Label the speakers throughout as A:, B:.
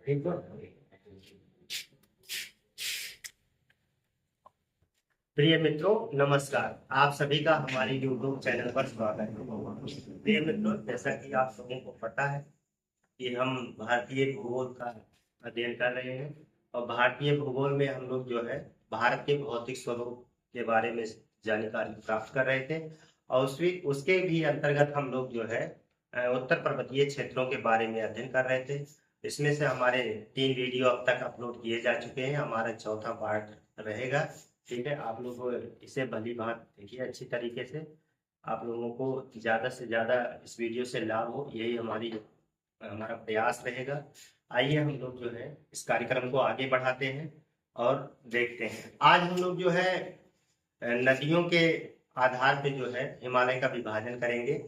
A: प्रिय मित्रों, नमस्कार। आप सभी का हमारे YouTube चैनल पर स्वागत है। प्रिय मित्रों, जैसा कि आप लोगों को पता है कि हम भारतीय भूगोल का अध्ययन कर रहे हैं और भारतीय भूगोल में हम लोग जो है भारत के भौतिक स्वरूप के बारे में जानकारी प्राप्त कर रहे थे और उसके भी अंतर्गत हम लोग जो है उत्तर पर्वतीय क्षेत्रों के बारे में अध्ययन कर रहे थे। इसमें से हमारे 3 वीडियो अब तक अपलोड किए जा चुके हैं। हमारा चौथा पार्ट रहेगा। ठीक है, आप लोग इसे भली भांति देखिए अच्छी तरीके से। आप लोगों को ज़्यादा से ज़्यादा इस वीडियो से लाभ हो, यही हमारा प्रयास रहेगा। आइए हम लोग जो है इस कार्यक्रम को आगे बढ़ाते हैं और देखते हैं। आज हम लोग जो है नदियों के आधार पे जो है हिमालय का विभाजन करेंगे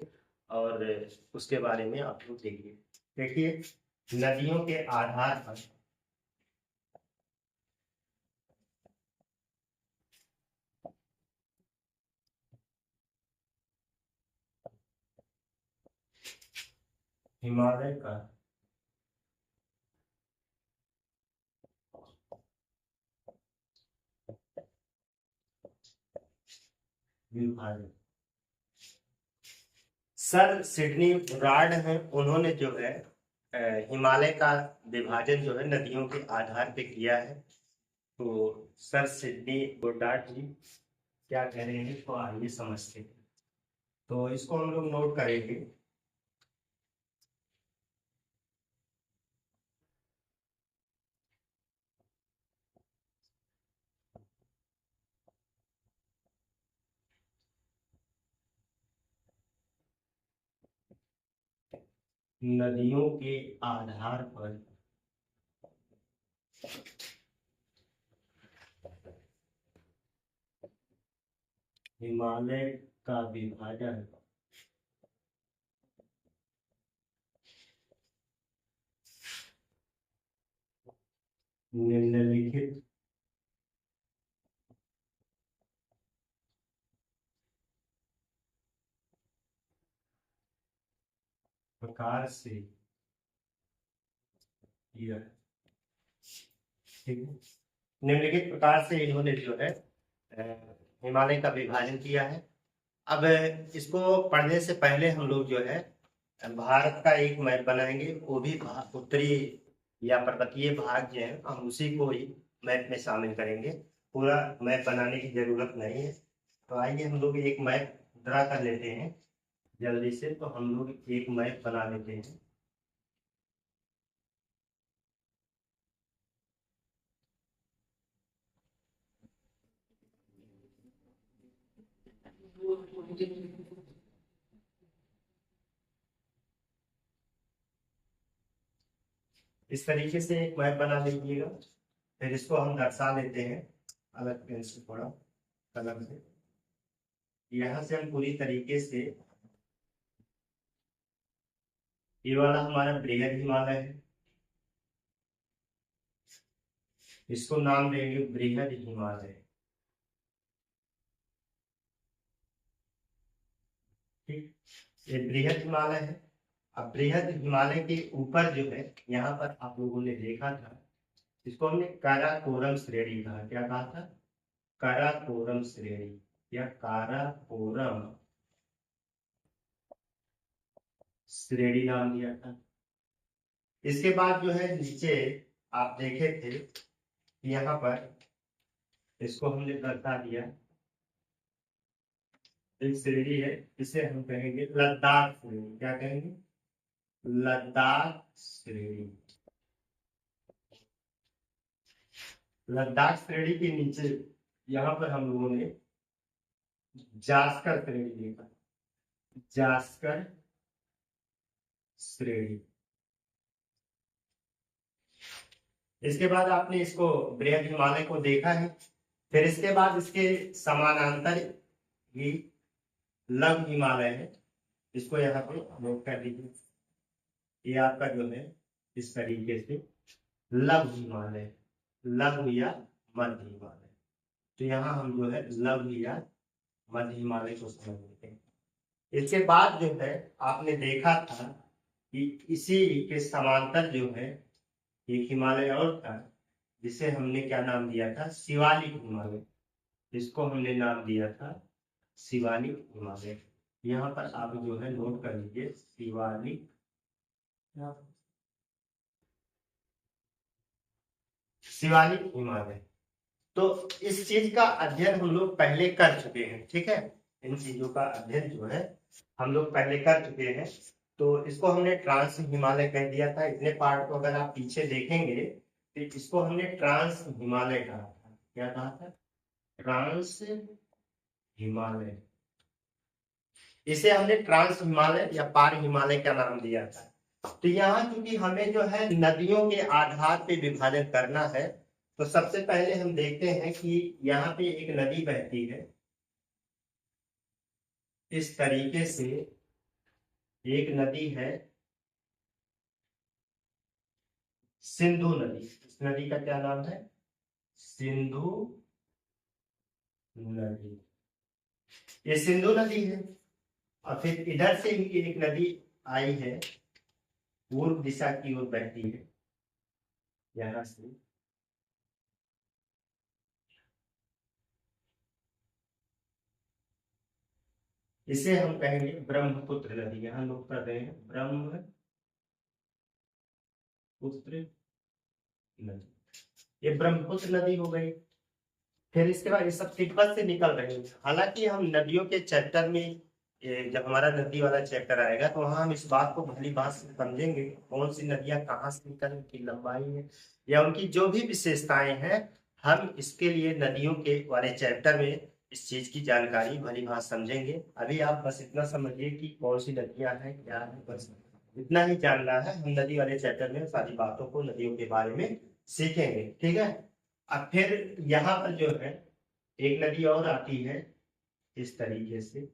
A: और उसके बारे में आप लोग देखिए नदियों के आधार पर हिमालय का विभाजन सर सिडनी ब्राड हैं, उन्होंने जो है हिमालय का विभाजन जो है नदियों के आधार पे किया है। तो सर सिडनी गोडार्ड जी क्या कह रहे हैं तो आइए समझते हैं। तो इसको हम लोग नोट करेंगे। नदियों के आधार पर हिमालय का विभाजन निम्नलिखित प्रकार से किया है। ठीक है, निम्नलिखित प्रकार से इन्होंने जो है हिमालय का विभाजन किया है। अब इसको पढ़ने से पहले हम लोग जो है भारत का एक मैप बनाएंगे, वो भी उत्तरी या पर्वतीय भाग जो है हम उसी को ही मैप में शामिल करेंगे। पूरा मैप बनाने की जरूरत नहीं है। तो आइए हम लोग एक मैप ड्रा कर लेते हैं जल्दी से। तो हम लोग एक मैप बना लेते हैं। इस तरीके से एक मैप बना लीजिएगा। फिर इसको हम दर्शा लेते हैं अलग पेन से, थोड़ा कलर से। यहाँ से हम पूरी तरीके से, ये वाला हमारा बृहद हिमालय है, इसको नाम देंगे बृहद हिमालय। ठीक, ये बृहद हिमालय है। अब बृहद हिमालय के ऊपर जो है यहाँ पर आप लोगों ने देखा था, इसको हमने काराकोरम श्रेणी कहा। क्या कहा था? काराकोरम श्रेणी या काराकोरम श्रेणी नाम दिया था। इसके बाद जो है नीचे आप देखे थे, यहाँ पर इसको हमने दर्शा दिया। एक श्रेणी है, इसे हम कहेंगे लद्दाख श्रेणी। क्या कहेंगे? लद्दाख श्रेणी। लद्दाख श्रेणी के नीचे यहाँ पर हम लोगों ने जास्कर श्रेणी देखा। जास्कर श्रेणी। इसके बाद आपने इसको बृहद हिमालय को देखा है। फिर इसके बाद इसके समानांतर ही लघु हिमालय है, इसको यहाँ पे नोट कर लीजिए। ये आपका जो है इस तरीके से लघु हिमालय, लघु या मध्य हिमालय। तो यहाँ हम जो है लघु या मध्य हिमालय को समझ लेते हैं। इसके बाद जो है आपने देखा था कि इसी के समांतर जो है एक हिमालय और था जिसे हमने क्या नाम दिया था, शिवालिक हिमालय। इसको हमने नाम दिया था शिवालिक हिमालय। यहाँ पर आप जो है नोट कर लीजिए, शिवालिक शिवालिक हिमालय। तो इस चीज का अध्ययन हम लोग पहले कर चुके हैं, ठीक है। इन चीजों का अध्ययन जो है हम लोग पहले कर चुके हैं। तो इसको हमने ट्रांस हिमालय कह दिया था। इतने पार्ट को अगर आप पीछे देखेंगे तो इसको हमने ट्रांस हिमालय कहा था। क्या कहा था? ट्रांस हिमालय। इसे हमने ट्रांस हिमालय या पार हिमालय का नाम दिया था। तो यहाँ क्योंकि हमें जो है नदियों के आधार पे विभाजन करना है, तो सबसे पहले हम देखते हैं कि यहाँ पे एक नदी बहती है इस तरीके से। एक नदी है सिंधु नदी। इस नदी का क्या नाम है? सिंधु नदी। ये सिंधु नदी है। और फिर इधर से ही एक नदी आई है, पूर्व दिशा की ओर बहती है यहां से। इसे हम कहेंगे ब्रह्मपुत्र नदी। यहाँ लोग कर रहे हैं ब्रह्मपुत्र नदी। ये ब्रह्मपुत्र नदी हो गई। फिर इसके बाद ये सब तिब्बत से निकल रहे हैं। हालांकि हम नदियों के चैप्टर में जब हमारा नदी वाला चैप्टर आएगा तो वहां हम इस बात को भली बात से समझेंगे कौन सी नदियां कहाँ से निकल, उनकी लंबाई है या उनकी जो भी विशेषताएं हैं। हम इसके लिए नदियों के वाले चैप्टर में इस चीज की जानकारी भली बात समझेंगे। अभी आप बस इतना समझिए कि कौन सी नदियां हैं, क्या है, बस इतना ही जानना है। हम नदी वाले चैप्टर में सारी बातों को नदियों के बारे में सीखेंगे, ठीक है। अब फिर यहाँ पर जो है एक नदी और आती है इस तरीके से।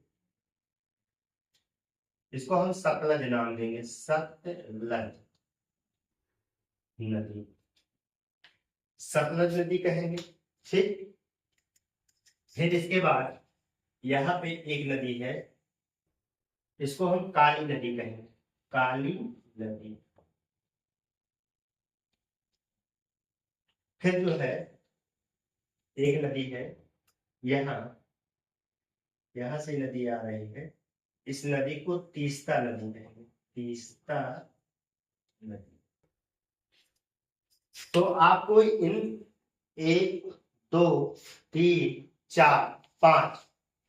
A: इसको हम सतलज नाम देंगे, सतलज नदी। सतलज नदी कहेंगे, ठीक। फिर इसके बाद यहाँ पे एक नदी है, इसको हम काली नदी कहेंगे, काली नदी। फिर जो है एक नदी है यहाँ, यहाँ से नदी आ रही है। इस नदी को तीस्ता नदी कहेंगे, तीस्ता नदी। तो आपको इन 1 2 3 4 5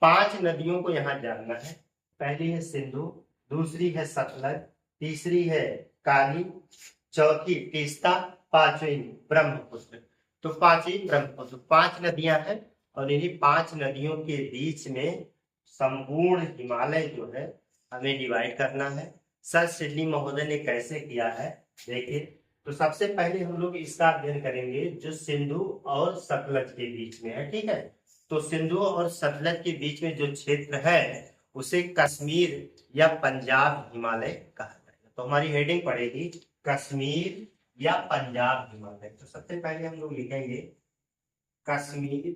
A: 5 नदियों को यहाँ जानना है। पहली है सिंधु, दूसरी है सतलज, तीसरी है काली, चौथी तीस्ता, पांचवी ब्रह्मपुत्र। तो पांचवी ब्रह्मपुत्र, 5 नदियां हैं। और इन्हीं 5 नदियों के बीच में संपूर्ण हिमालय जो है हमें डिवाइड करना है। सर सिडनी महोदय ने कैसे किया है देखिए। तो सबसे पहले हम लोग इसका अध्ययन करेंगे जो सिंधु और सतलज के बीच में है, ठीक है। तो सिंधु और सतलज के बीच में जो क्षेत्र है उसे कश्मीर या पंजाब हिमालय कहा जाएगा। तो हमारी हेडिंग पड़ेगी कश्मीर या पंजाब हिमालय। तो सबसे पहले हम लोग लिखेंगे कश्मीर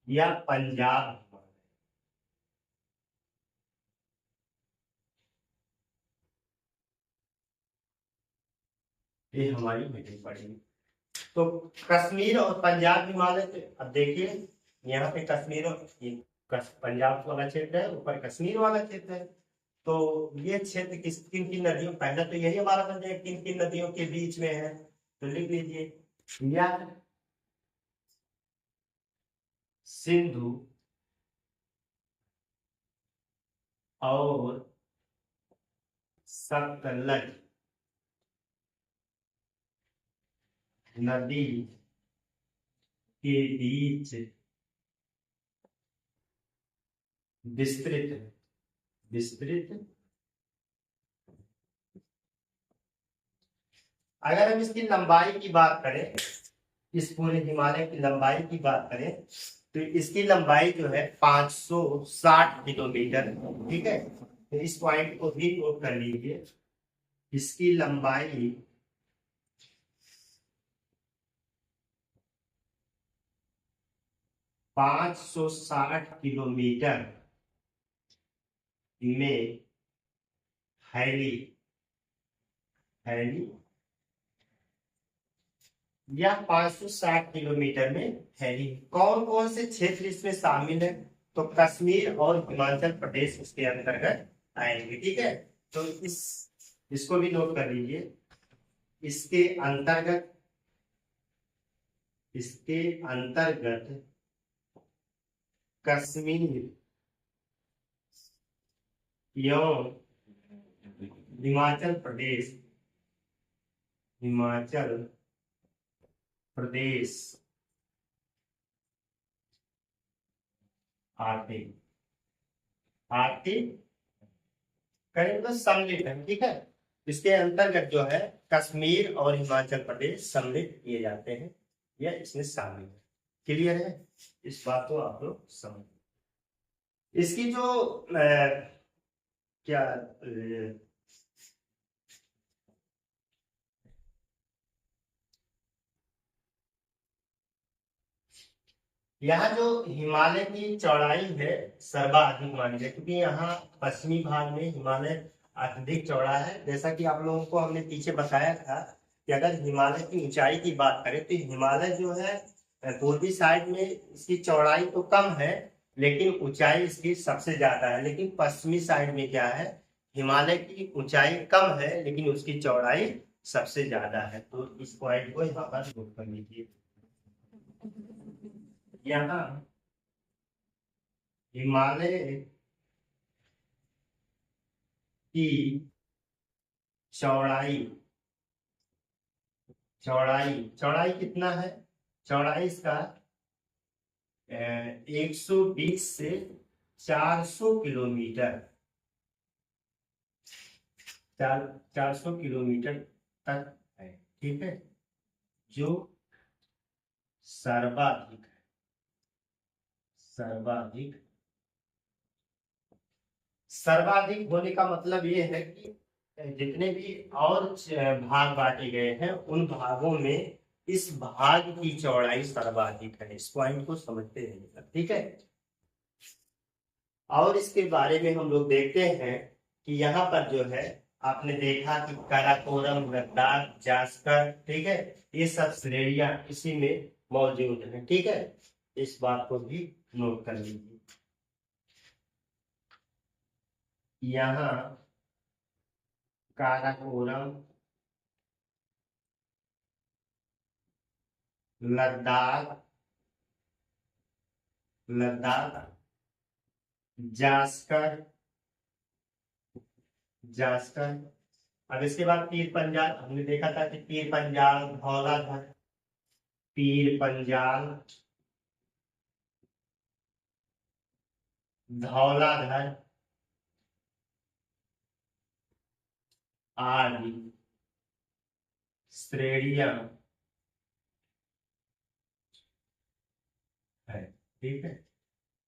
A: या पंजाब हिमालय। ये हमारी हेडिंग पड़ेगी। तो कश्मीर और पंजाब हिमालय, अब देखिए यहाँ पे कश्मीर और पंजाब वाला क्षेत्र है, ऊपर कश्मीर वाला क्षेत्र है। तो ये क्षेत्र किस किन किन नदियों, पहले तो यही हमारा बन जाएगा किन किन नदियों के बीच में है। तो लिख लीजिए या सिंधु और सतलज नदी के बीच विस्तृत विस्तृत। अगर हम इसकी लंबाई की बात करें, इस पूरे हिमालय की लंबाई की बात करें तो इसकी लंबाई जो है 560 किलोमीटर, ठीक है। तो इस पॉइंट को भी नोट कर लीजिए। इसकी लंबाई 560 किलोमीटर में फैली फैली या 560 किलोमीटर में फैली। कौन कौन से क्षेत्र इसमें शामिल है? तो कश्मीर और हिमाचल प्रदेश इसके अंतर्गत आएंगे। ठीक है, तो इसको भी नोट कर लीजिए। इसके अंतर्गत कश्मीर एवं हिमाचल प्रदेश आते आते करें तो सम्मिलित है। ठीक है, इसके अंतर्गत जो है कश्मीर और हिमाचल प्रदेश सम्मिलित किए जाते हैं, यह इसमें शामिल है। क्लियर है? इस बात को आप लोग समझ। इसकी जो क्या यहाँ जो हिमालय की चौड़ाई है सर्वाधिक मानी जाए, क्योंकि यहाँ पश्चिमी भाग में हिमालय अत्यधिक चौड़ा है। जैसा कि आप लोगों को हमने पीछे बताया था कि अगर हिमालय की ऊंचाई की बात करें तो हिमालय जो है पूर्वी साइड में इसकी चौड़ाई तो कम है, लेकिन ऊंचाई इसकी सबसे ज्यादा है। लेकिन पश्चिमी साइड में क्या है, हिमालय की ऊंचाई कम है लेकिन उसकी चौड़ाई सबसे ज्यादा है। तो इस पॉइंट को यहाँ पर नोट कर लीजिए। यहाँ हिमालय की चौड़ाई चौड़ाई चौड़ाई कितना है? चौड़ाई इसका 120 से 400 किलोमीटर 400 किलोमीटर तक है। ठीक है, जो सर्वाधिक सर्वाधिक सर्वाधिक होने का मतलब ये है कि जितने भी और भाग बांटे गए हैं उन भागों में इस भाग की चौड़ाई सर्वाधिक है। इस पॉइंट को समझते हैं। ठीक है, और इसके बारे में हम लोग देखते हैं कि यहाँ पर जो है आपने देखा कि काराकोरम, लद्दाख, जास्कर, ठीक है, ये सब श्रेणियां इसी में मौजूद है। ठीक है, इस बात को भी नोट कर लीजिए। यहाँ काराकोरम, लद्दाख जास्कर अब इसके बाद पीर पंजाल। हमने देखा था कि पीर पंजाल, धौलाधर, पीर पंजाल, धौलाधर आदि श्रेणियां है। ठीक है,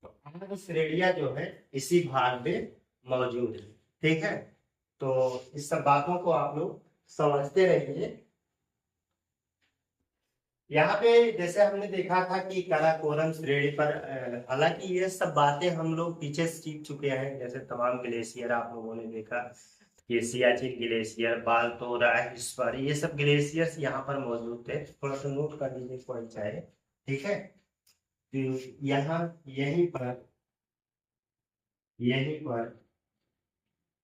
A: तो आठ श्रेणियां जो है इसी भाग में मौजूद है। ठीक है, तो इस सब बातों को आप लोग समझते रहिए। यहाँ पे जैसे हमने देखा था कि काराकोरम श्रेणी पर, हालांकि ये सब बातें हम लोग पीछे सीख चुके हैं। जैसे तमाम ग्लेशियर आप लोगों ने देखा, ये सियाचिन ग्लेशियर, बालतोरा, इस्पर, ये सब ग्लेशियर्स यहाँ पर मौजूद थे। थोड़ा सा नोट कर लीजिए पॉइंट चाहे। ठीक है, तो यहाँ यहीं पर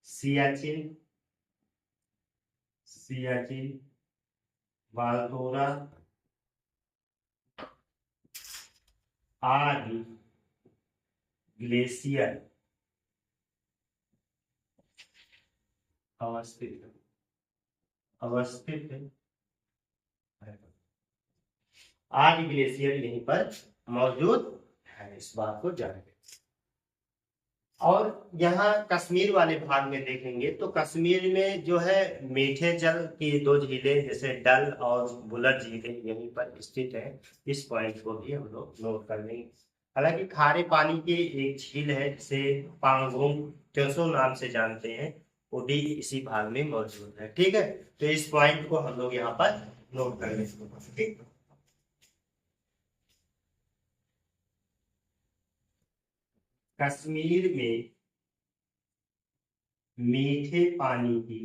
A: सियाचिन बालतोरा आदि ग्लेशियर अवस्थित है। आदि ग्लेशियर यहीं पर मौजूद है, इस बात को जानेंगे। और यहाँ कश्मीर वाले भाग में देखेंगे तो कश्मीर में जो है मीठे जल की दो झीलें जैसे डल और बुलर झीलें यहीं पर स्थित है। इस पॉइंट को भी हम लोग नोट कर लेंगे। हालांकि खारे पानी की एक झील है जिसे पांगोंग त्सो नाम से जानते हैं, वो भी इसी भाग में मौजूद है। ठीक है, तो इस पॉइंट को हम लोग यहाँ पर नोट कर लेंगे। ठीक, कश्मीर में मीठे पानी की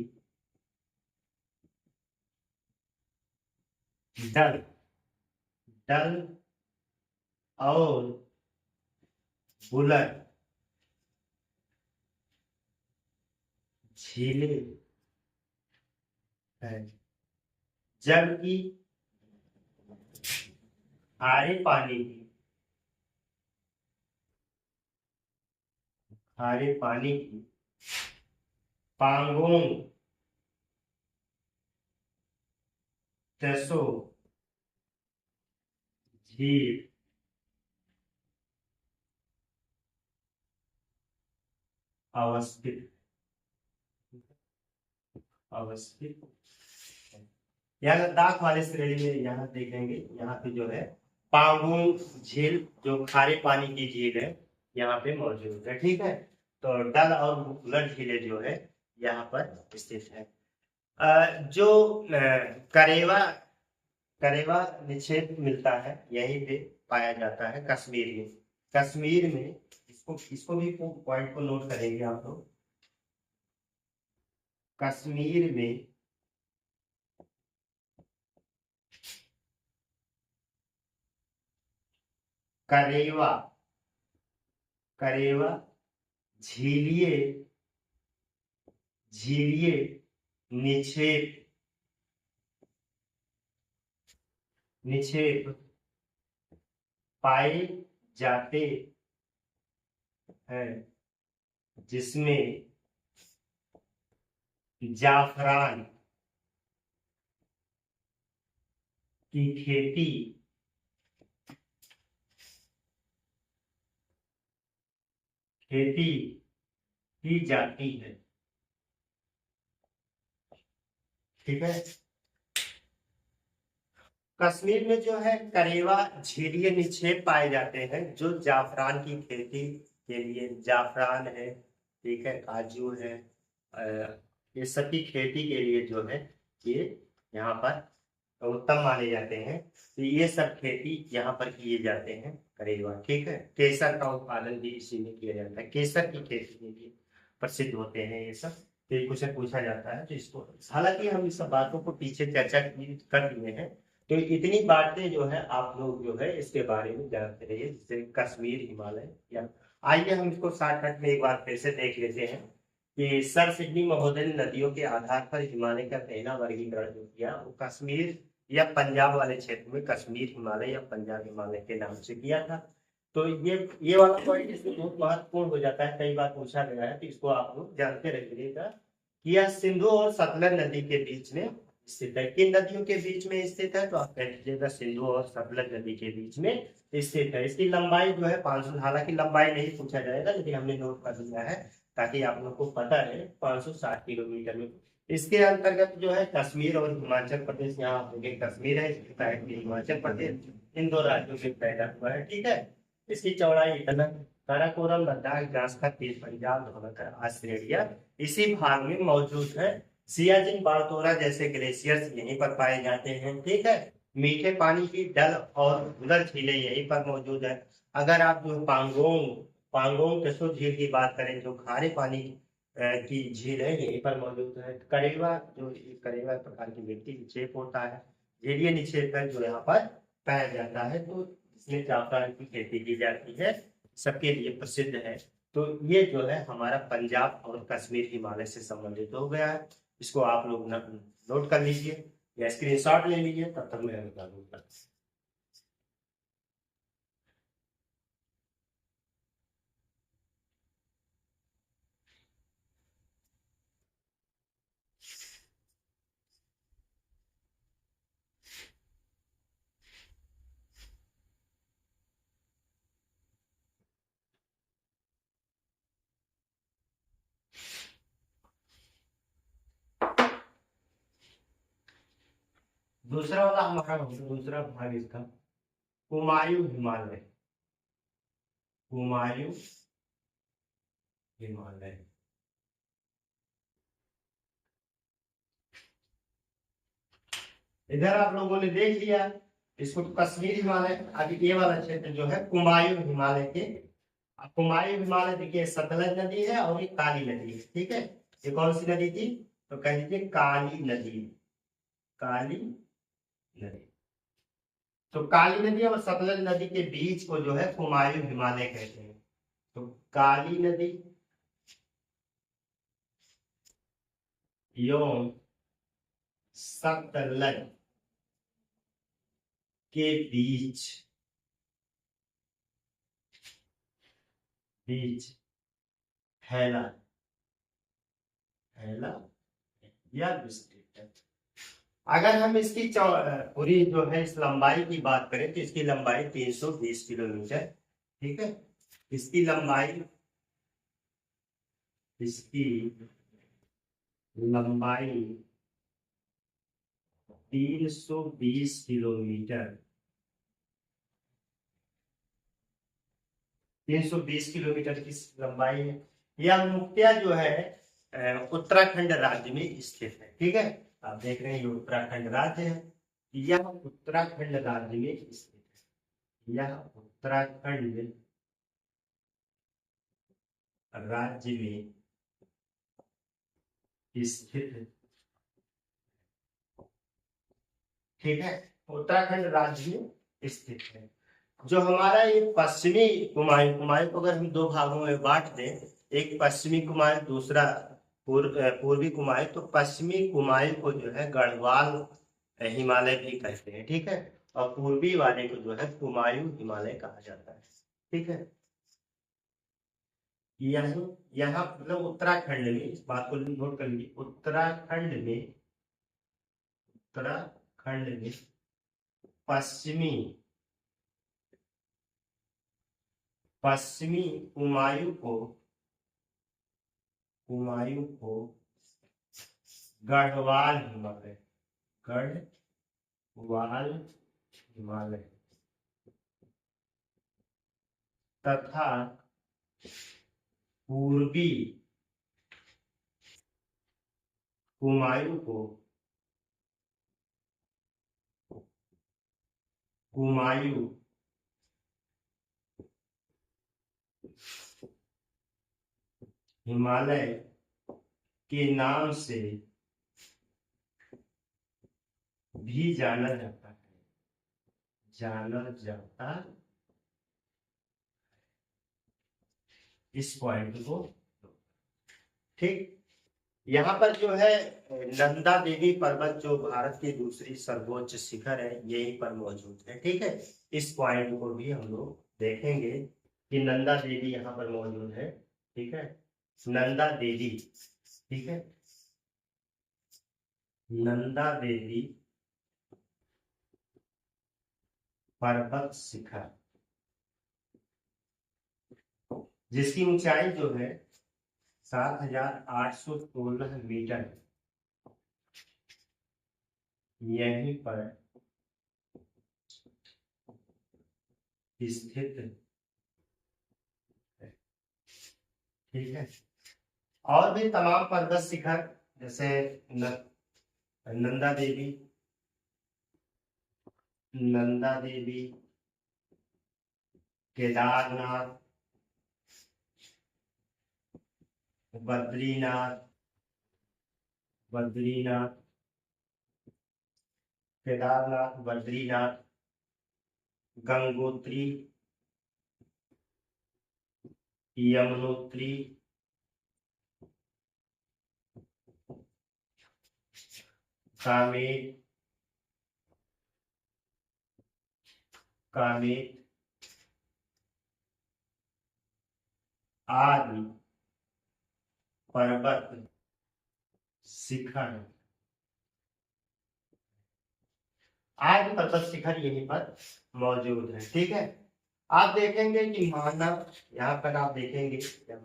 A: डल, डल और बुलर झीलें है, जबकि खारे पानी की, खारे पानी की पांगोंग, तेसो झील अवस्थित, अवस्थित। यहाँ लद्दाख वाले श्रेणी में यहाँ देखेंगे, यहाँ पे जो है पांगोंग झील जो खारे पानी की झील है यहाँ पे मौजूद है। ठीक है, तो डल और बुलर झीलें जो है यहाँ पर स्थित है। जो करेवा, करेवा निक्षेप मिलता है यहीं पे पाया जाता है कश्मीर में। कश्मीर में इसको इसको भी पॉइंट को नोट करेंगे आप लोग। कश्मीर में करेवा, करेवा झीलिए, झीलिए निक्षेप, निक्षेप पाए जाते हैं, जिसमें जाफरान की खेती, खेती की जाती है। ठीक है, कश्मीर में जो है करेवा झीलीय निक्षेप पाए जाते हैं जो जाफरान की खेती के लिए, जाफरान है, ठीक है, काजू है, ये सब की खेती के लिए जो है ये यहाँ पर उत्तम माने जाते हैं। तो ये सब खेती यहाँ पर किए जाते हैं करेवा। ठीक है, केसर का उत्पादन भी इसी में किया जाता है, केसर की खेती के लिए प्रसिद्ध होते हैं ये सब। तो ये क्वेश्चन पूछा जाता है तो इसको, हालांकि हम इस सब बातों को पीछे चर्चा कर लिए हैं, तो इतनी बातें जो है आप लोग जो है इसके बारे में जानते रहिए, जैसे कश्मीर, हिमालय। या आइए हम इसको शॉर्टकट में एक बार फिर से देख लेते हैं कि सर सिडनी महोदय ने नदियों के आधार पर हिमालय का पहला वर्गीकरण जो किया वो कश्मीर या पंजाब वाले क्षेत्र में कश्मीर हिमालय या पंजाब हिमालय के नाम से किया था। तो ये वाला पॉइंट इसमें बहुत महत्वपूर्ण हो जाता है, कई बार पूछा गया है, तो इसको आप लोग जानते रहिएगा कि यह सिंधु और सतलज नदी के बीच में स्थित है। किन नदियों के बीच में स्थित है, तो आप कह दीजिएगा सिंधु और सतलज नदी के बीच में स्थित है। इसकी लंबाई जो है 500, हालांकि लंबाई नहीं पूछा जाएगा लेकिन हमने नोट कर लिया है ताकि आप लोग को पता है, 560 किलोमीटर में। इसके अंतर्गत जो है कश्मीर और हिमाचल प्रदेश, यहाँ आप लोग कश्मीर है, हिमाचल प्रदेश, इन दो राज्यों में फैला हुआ है। ठीक है, इसकी चौड़ाई इतना, काराकोरम, लद्दाख, जास्कर, पंजाब, ऑस्ट्रेलिया इसी भाग में मौजूद है। सियाचिन, बाल्तोरा जैसे ग्लेशियर्स यहीं पर पाए जाते हैं। ठीक है, मीठे पानी की डल और बुलर झीलें यहीं पर मौजूद है। अगर आप जो पांगोंग, पांगोंग तेसो झील की बात करें जो खारे पानी की झील है यहीं पर मौजूद है। करेवा जो करेवा प्रकार की मिट्टी निक्षेप होता है, झीलीय निक्षेप है जो यहाँ पर पाया जाता है, तो इसमें जाफरान की खेती की जाती है, सबके लिए प्रसिद्ध है। तो ये जो है हमारा पंजाब और कश्मीर हिमालय से संबंधित हो गया है। इसको आप लोग नोट कर लीजिए या स्क्रीनशॉट ले लीजिए, तब तक मैं बता दूंगा। दूसरा वाला हमारा दूसरा भाग इसका कुमायूं हिमालय, कुमायूं हिमालय। इधर आप लोगों ने देख लिया इसको, तो कश्मीर हिमालय। अभी ये वाला क्षेत्र जो है कुमायूं हिमालय के, कुमायूं हिमालय देखिए सतलज नदी है और एक काली नदी है। ठीक है, ये कौन सी नदी थी, तो कह दीजिए काली नदी, काली नदी। तो काली नदी और सतलज नदी के बीच को जो है कुमायूं हिमालय कहते हैं। तो काली नदी एवं सतलज के बीच बीच फैला फैला या विस्तृत है। अगर हम इसकी पूरी जो है इस लंबाई की बात करें तो इसकी लंबाई 320 किलोमीटर, ठीक है। इसकी लंबाई इसकी लंबाई 320 किलोमीटर 320 किलोमीटर की लंबाई है। यह मुख्यतः जो है उत्तराखंड राज्य में स्थित है, ठीक है। आप देख रहे हैं ये उत्तराखंड राज्य है, यह उत्तराखंड राज्य में स्थित है, यह उत्तराखंड राज्य में स्थित है, ठीक है। उत्तराखंड राज्य में स्थित है। जो हमारा ये पश्चिमी कुमायूं कुमायूं को अगर हम दो भागों में बांट दें, एक पश्चिमी कुमायूं दूसरा पूर्वी कुमायूं, तो पश्चिमी कुमायूं को जो है गढ़वाल हिमालय भी कहते हैं, ठीक है। और पूर्वी वाले को जो है कुमायूं हिमालय कहा जाता है, ठीक है। यहाँ यहाँ मतलब उत्तराखंड में, इस बात को नोट कर लीजिए, उत्तराखंड में पश्चिमी पश्चिमी कुमायूं को गढ़वाल हिमालय तथा पूर्वी कुमायूं को कुमायूं हिमालय के नाम से भी जाना जाता है। इस पॉइंट को, ठीक। यहाँ पर जो है नंदा देवी पर्वत जो भारत की दूसरी सर्वोच्च शिखर है, यहीं पर मौजूद है, ठीक है। इस पॉइंट को भी हम लोग देखेंगे कि नंदा देवी यहाँ पर मौजूद है, ठीक है। नंदा देवी, ठीक है, नंदा देवी पर्वत शिखर जिसकी ऊंचाई जो है 7,816 मीटर, यहीं पर स्थित है, ठीक है। और भी तमाम पर्वत शिखर जैसे नंदा देवी, केदारनाथ, बद्रीनाथ, केदारनाथ, बद्रीनाथ, गंगोत्री, यमुनोत्री, कामेट आदि पर्वत शिखर यहीं पर मौजूद है, ठीक है। आप देखेंगे कि मानव, यहाँ पर आप देखेंगे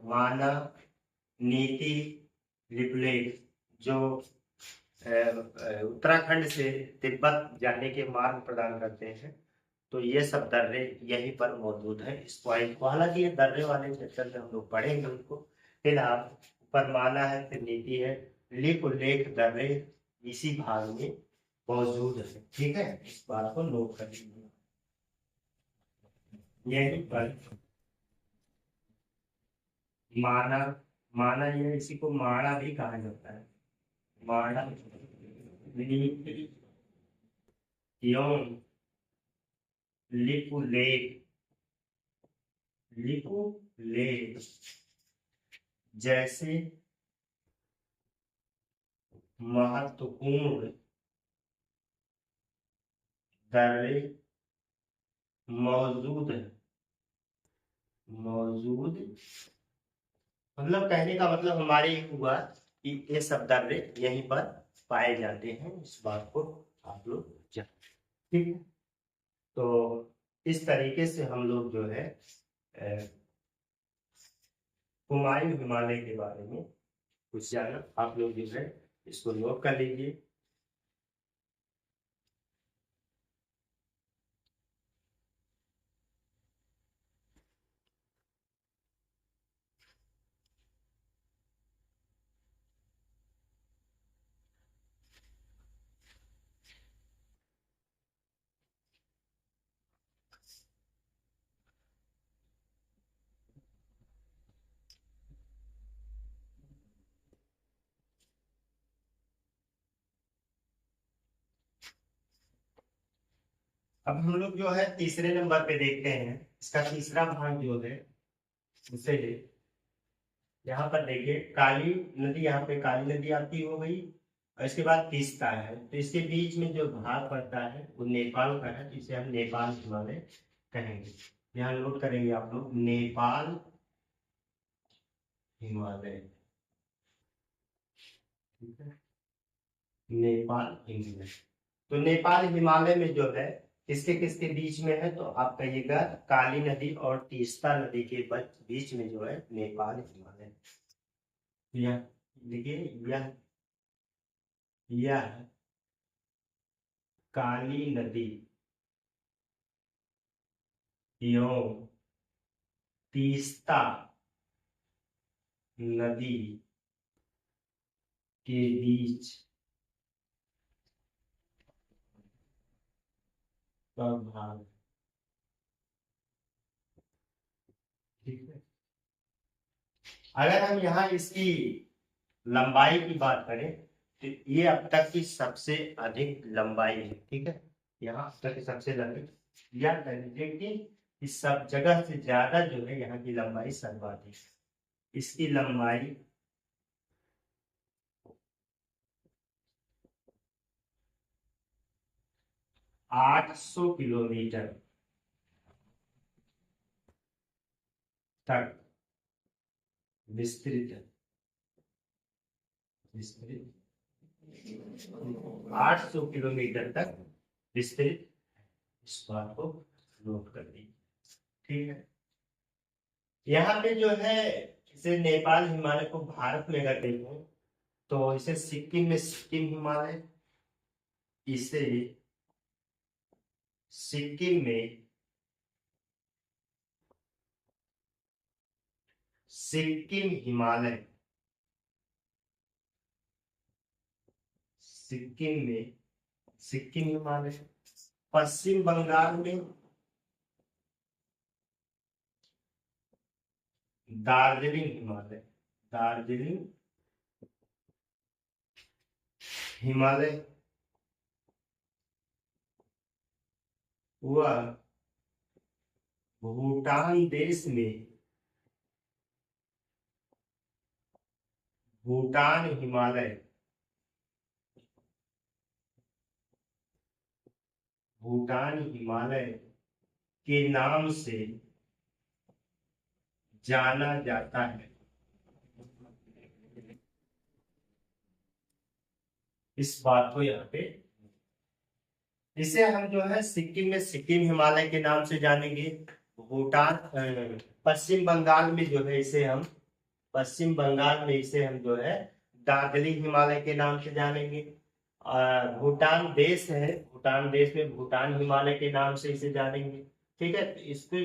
A: मानव नीति रिप्लेट जो उत्तराखंड से तिब्बत जाने के मार्ग प्रदान करते हैं, तो ये सब दर्रे यहीं पर मौजूद है इस पॉइंट को। हालांकि ये दर्रे वाले चैप्टर में हम लोग पढ़ेंगे उनको। फिलहाल पर माना है, फिर नीति है, लिप लेख दर्रे इसी भाग में मौजूद है, ठीक है। इस बात को नोट कर लीजिए। यहीं पर माना ये, इसी को माणा भी कहा जाता है, माणा नीति एवं लिपुलेख, लिपुलेख जैसे महत्वपूर्ण दर्रे मौजूद है, मौजूद मतलब कहने का मतलब हमारे ये हुआ कि ये सब दर्रे यहीं पर पाए जाते हैं। इस बात को आप लोग जान, ठीक है। तो इस तरीके से हम लोग जो है हुमायूं हिमालय के बारे में कुछ जाना। आप लोग जो है इसको नोट कर लीजिए। अब हम लोग जो है तीसरे नंबर पे देखते हैं। इसका तीसरा भाग जो है उसे यहाँ पर देखिए, काली नदी, यहाँ पे काली नदी आती हो गई और इसके बाद तीस्ता है। तो इसके बीच में जो भाग पड़ता है वो नेपाल का है, जिसे हम नेपाल हिमालय कहेंगे। यहाँ नोट करेंगे आप लोग, नेपाल हिमालय, ठीक है, नेपाल हिमालय। तो नेपाल हिमालय में जो है किसके किसके बीच में है, तो आप कहिएगा काली नदी और तीस्ता नदी के बीच में जो है नेपाल हिमालय। यह देखिए, यह काली नदी एवं तीस्ता नदी के बीच का भाग, ठीक है। अगर हम यहाँ इसकी लंबाई की बात करें तो ये अब तक की सबसे अधिक लंबाई है, ठीक है। यहाँ अब तक की सबसे लंबी, या कह लीजिए कि इस सब जगह से ज्यादा जो है यहाँ की लंबाई सर्वाधिक। इसकी लंबाई 800 किलोमीटर तक विस्तृत है, विस्तृत 800 किलोमीटर तक विस्तृत। इस बात को नोट कर लीजिए, ठीक है। यहाँ पे जो है इसे नेपाल हिमालय को भारत में अगर देखें तो इसे सिक्किम में सिक्किम हिमालय, इसे सिक्किम में सिक्किम हिमालय, सिक्किम में सिक्किम हिमालय। पश्चिम बंगाल में दार्जिलिंग हिमालय, दार्जिलिंग हिमालय। वह भूटान देश में भूटान हिमालय, भूटान हिमालय के नाम से जाना जाता है। इस बात को यहाँ पे, इसे हम जो है सिक्किम में सिक्किम हिमालय के नाम से जानेंगे। भूटान पश्चिम बंगाल में जो है इसे हम, पश्चिम बंगाल में इसे हम जो है दार्जिलिंग हिमालय के नाम से जानेंगे। भूटान देश है, भूटान देश में भूटान हिमालय के नाम से इसे जानेंगे, ठीक है। तो इसको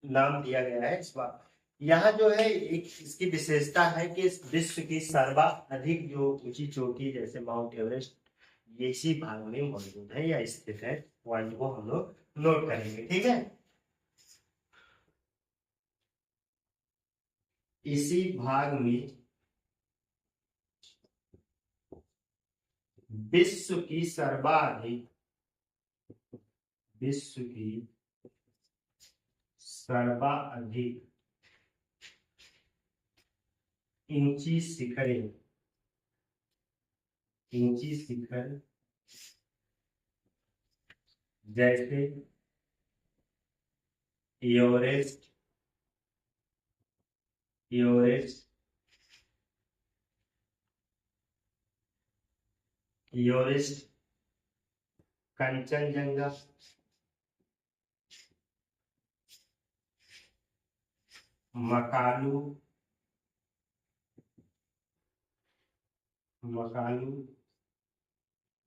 A: नाम दिया गया है। इस बात यहाँ जो है एक इसकी विशेषता है कि इस विश्व की सर्वाधिक जो ऊंची चोटी जैसे माउंट एवरेस्ट ये इसी भाग में मौजूद है या स्थित है। पॉइंट को हम लोग नोट करेंगे, ठीक है। इसी भाग में विश्व की सर्वाधिक, विश्व की सर्वाधिक ऊंची शिखरें, ऊंची शिखर जैसे Everest, Everest, Everest, Kanchenjunga, Makalu, Makalu,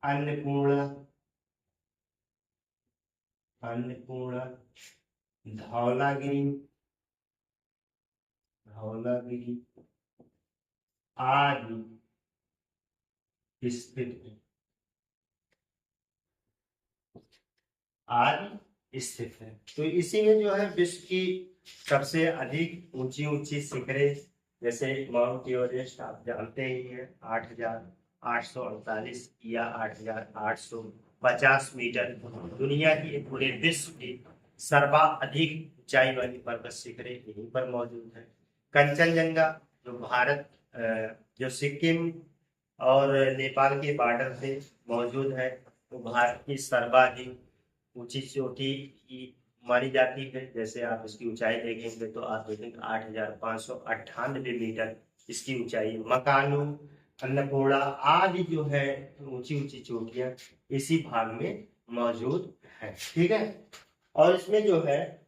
A: Annapurna, Annapurna, Dhaulagiri, Dhaulagiri आदि स्थित है, आदि स्थित है। तो इसी में जो है विश्व की सबसे अधिक ऊंची ऊंची शिखरें, जैसे माउंट एवरेस्ट आप जानते ही हैं 8,848 या 8,850 मीटर, दुनिया की पूरे विश्व की सर्वाधिक ऊंचाई वाली पर्वत शिखरें यहीं पर मौजूद है। कंचनजंगा जो भारत जो सिक्किम और नेपाल के बॉर्डर पे मौजूद है, तो भारत की सर्वाधिक ऊंची चोटी की मानी जाती है। जैसे आप इसकी ऊंचाई देखेंगे तो आप देखेंगे 8,598 मीटर इसकी ऊंचाई। मकालू, अन्नपूर्णा आदि जो है ऊंची ऊंची चोटियां इसी भाग में मौजूद है। ठीक है, और इसमें जो है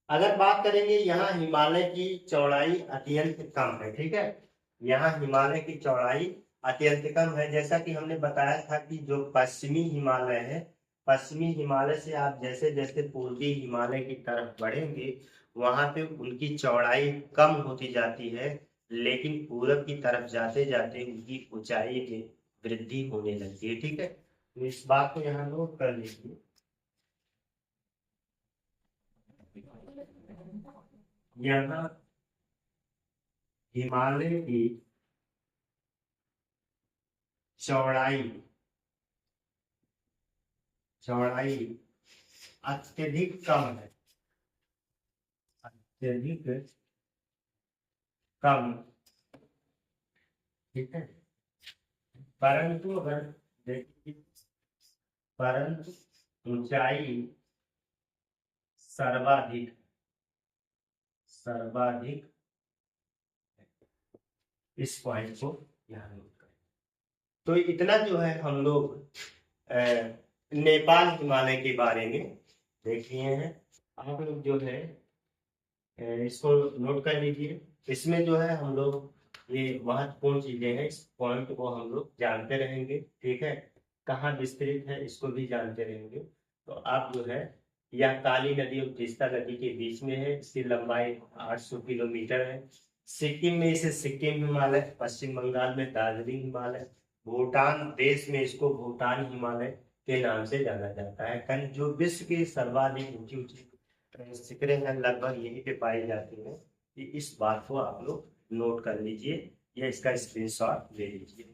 A: अगर बात करेंगे, यहाँ हिमालय की चौड़ाई अत्यंत कम है। ठीक है, यहाँ हिमालय की चौड़ाई अत्यंत कम है। जैसा कि हमने बताया था कि जो पश्चिमी हिमालय है, पश्चिमी हिमालय से आप जैसे जैसे पूर्वी हिमालय की तरफ बढ़ेंगे, वहां पे उनकी चौड़ाई कम होती जाती है, लेकिन पूरब की तरफ जाते जाते उनकी ऊंचाई में वृद्धि होने लगती है। ठीक है, तो इस बात को यहाँ नोट कर लीजिए। यहाँ हिमालय की चौड़ाई, चौड़ाई अत्यधिक कम है, अत्यधिक कम। ठीक है, परंतु अगर देखिए, परंतु ऊंचाई सर्वाधिक, सर्वाधिक, इस पॉइंट को ध्यान नोट करें। तो इतना जो है हम लोग नेपाल हिमालय के बारे में देख लिए हैं। आप लोग जो है इसको नोट कर लीजिए। इसमें जो है हम लोग ये महत्वपूर्ण चीजें हैं, इस पॉइंट को हम लोग जानते रहेंगे। ठीक है, कहाँ विस्तृत है इसको भी जानते रहेंगे। तो आप जो है, यह काली नदी और तीस्ता नदी के बीच में है, इसकी लंबाई 800 किलोमीटर है। सिक्किम में इसे सिक्किम हिमालय, पश्चिम बंगाल में दार्जिलिंग हिमालय, भूटान देश में इसको भूटान हिमालय के नाम से जाना जाता है। जो विश्व की सर्वाधिक ऊंची ऊंची शिखरें हैं, लगभग यहीं पे पाई जाती हैं। कि इस बात को आप लोग नोट कर लीजिए या इसका स्क्रीनशॉट ले लीजिए।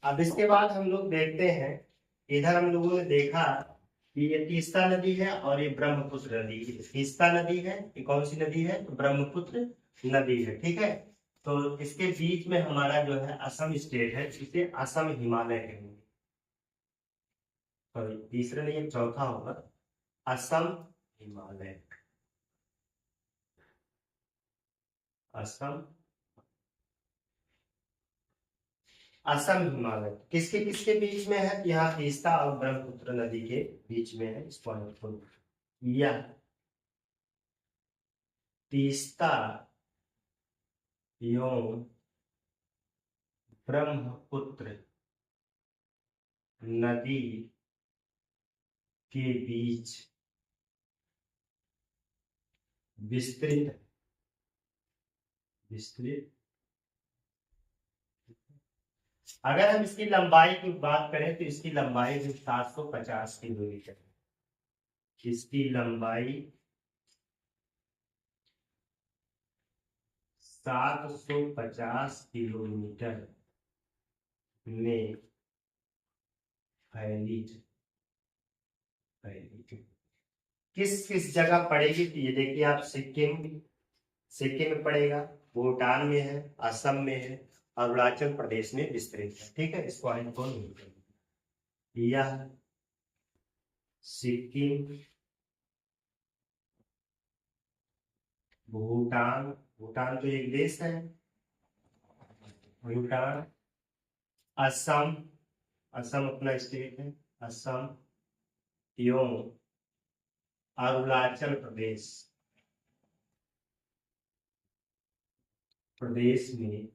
A: अब इसके बाद हम लोग देखते हैं, इधर हम लोगों ने देखा कि ये तीस्ता नदी है और ये ब्रह्मपुत्र नदी है। तीस्ता नदी है, ये कौन सी नदी है? तो ब्रह्मपुत्र नदी है। ठीक है, तो इसके बीच में हमारा जो है असम स्टेट है, इसे असम हिमालय कहेंगे। सॉरी, तीसरा नहीं, चौथा होगा असम हिमालय। असम, असम हिमालय किसके किसके बीच में है? यहाँ तीस्ता और ब्रह्मपुत्र नदी के बीच में है। इस पॉइंट को, यह तीस्ता एवं ब्रह्मपुत्र नदी के बीच विस्तृत अगर हम इसकी लंबाई की बात करें तो इसकी लंबाई 750 किलोमीटर है। इसकी लंबाई 750 किलोमीटर में फैली किस किस जगह पड़ेगी? तो ये देखिए आप, सिक्किम में पड़ेगा, भूटान में है, असम में है, अरुणाचल प्रदेश में विस्तृत है। ठीक है, इस पॉइंट को नोट करिए। यह सिक्किम, भूटान, भूटान तो एक देश है, भूटान, असम, असम अपना स्टेट है, असम एवं अरुणाचल प्रदेश में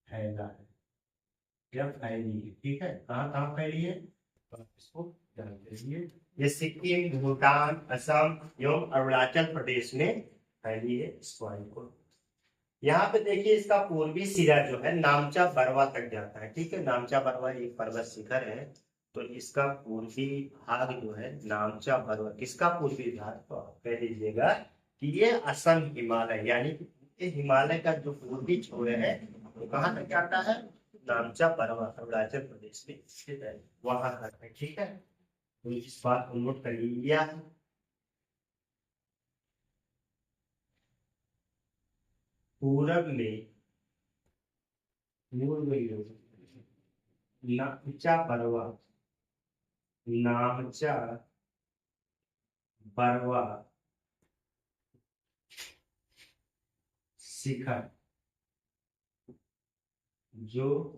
A: फैला है या फैली है। ठीक है, कहाँ कहाँ फैली है तो आप इसको ध्यान दीजिए। ये सिक्किम, भूटान, असम एवं अरुणाचल प्रदेश में फैली है। इस पॉइंट को यहाँ पे देखिए, इसका पूर्वी सिरा जो है नामचा बरवा तक जाता है। ठीक है, नामचा बरवा एक पर्वत शिखर है, तो इसका पूर्वी भाग जो है नामचा बरवा, किसका पूर्वी भाग? तो आप कह लीजिएगा कि ये असम हिमालय, यानी कि ये हिमालय का जो पूर्वी छोर है वो कहाँ तक जाता है? नामचा बरवा, अरुणाचल प्रदेश में स्थित है, वहां तक है। ठीक है, तो इस बात को नोट कर लिया। पूरब में नामचा बरवा, नामचा बरवा शिखर जो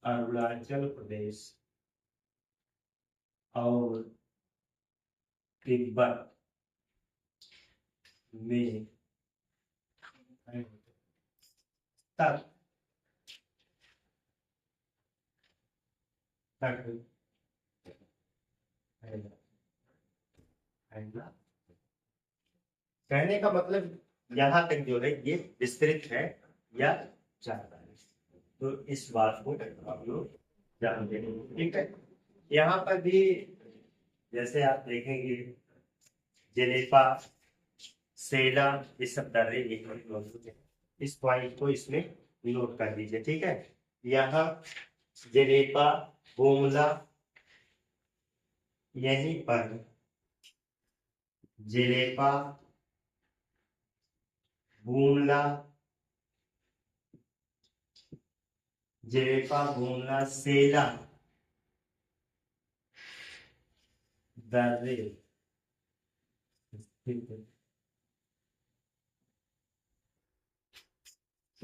A: अरुणाचल प्रदेश और तिब्बत में तक कहने का मतलब यहाँ तक जो है ये विस्तृत है या जाता है, तो इस बात को आप लोग जानते हैं। ठीक है, यहाँ पर भी जैसे आप देखेंगे जलेपा, सेला, ये सब दर्रे मौजूद है। इस पॉइंट को इसमें नोट कर दीजिए। ठीक है, यहाँ जलेपा, बोमला, यहीं पर जलेपा, बोमला, जलेपा, बोमला, सेला दर्रे।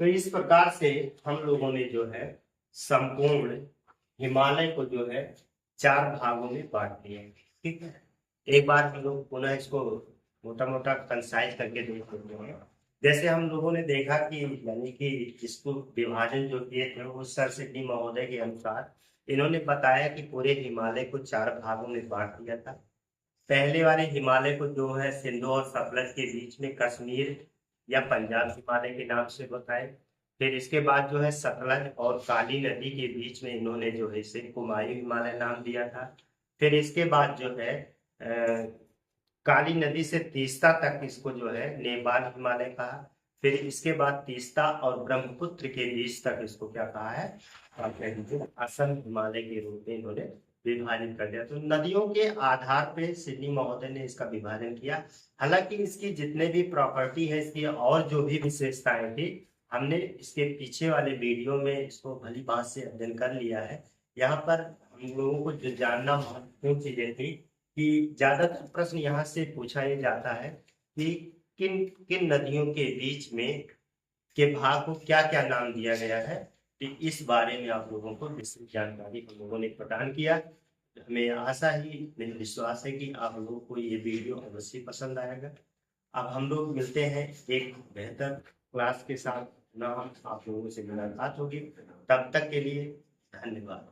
A: तो इस प्रकार से हम लोगों ने जो है संपूर्ण हिमालय को जो है 4 भागों में बांट दिया है। ठीक है, एक बार हम लोग पुनः इसको मोटा मोटा कंसाइज करके देख लेते हैं। जैसे हम लोगों ने देखा कि यानी कि इसको विभाजन जो किए थे वो सर सिडनी महोदय के अनुसार इन्होंने बताया कि पूरे हिमालय को 4 भागों में बांट दिया था। पहले वाले हिमालय को जो है सिंधु और सतलज के बीच में कश्मीर या पंजाब हिमालय के नाम से बताए। फिर इसके बाद जो है सतलज और काली नदी के बीच में इन्होंने जो है इसे कुमायूं हिमालय नाम दिया था। फिर इसके बाद जो है काली नदी से तीस्ता तक इसको जो है नेपाल हिमालय कहा। फिर इसके बाद तीस्ता और ब्रह्मपुत्र के बीच तक इसको क्या कहा है? आप कह दीजिए असम हिमालय के रूप में इन्होंने विभाजित कर दिया। तो नदियों के आधार पे सिडनी महोदय ने इसका विभाजन किया। हालांकि इसकी जितने भी प्रॉपर्टी है, इसकी और जो भी विशेषताएं थी, हमने इसके पीछे वाले वीडियो में इसको भली बात से अध्ययन कर लिया है। यहाँ पर हम लोगों को जो जानना महत्वपूर्ण चीजें थी कि ज्यादातर प्रश्न यहाँ से पूछा ही जाता है कि किन किन नदियों के बीच में के भाग को क्या क्या नाम दिया गया है। तो इस बारे में आप लोगों को विस्तृत जानकारी हम लोगों ने प्रदान किया। हमें आशा ही नहीं विश्वास है कि आप लोगों को ये वीडियो अवश्य पसंद आएगा। अब हम लोग मिलते हैं एक बेहतर क्लास के साथ, ना आप लोगों से मुलाकात होगी। तब तक के लिए धन्यवाद।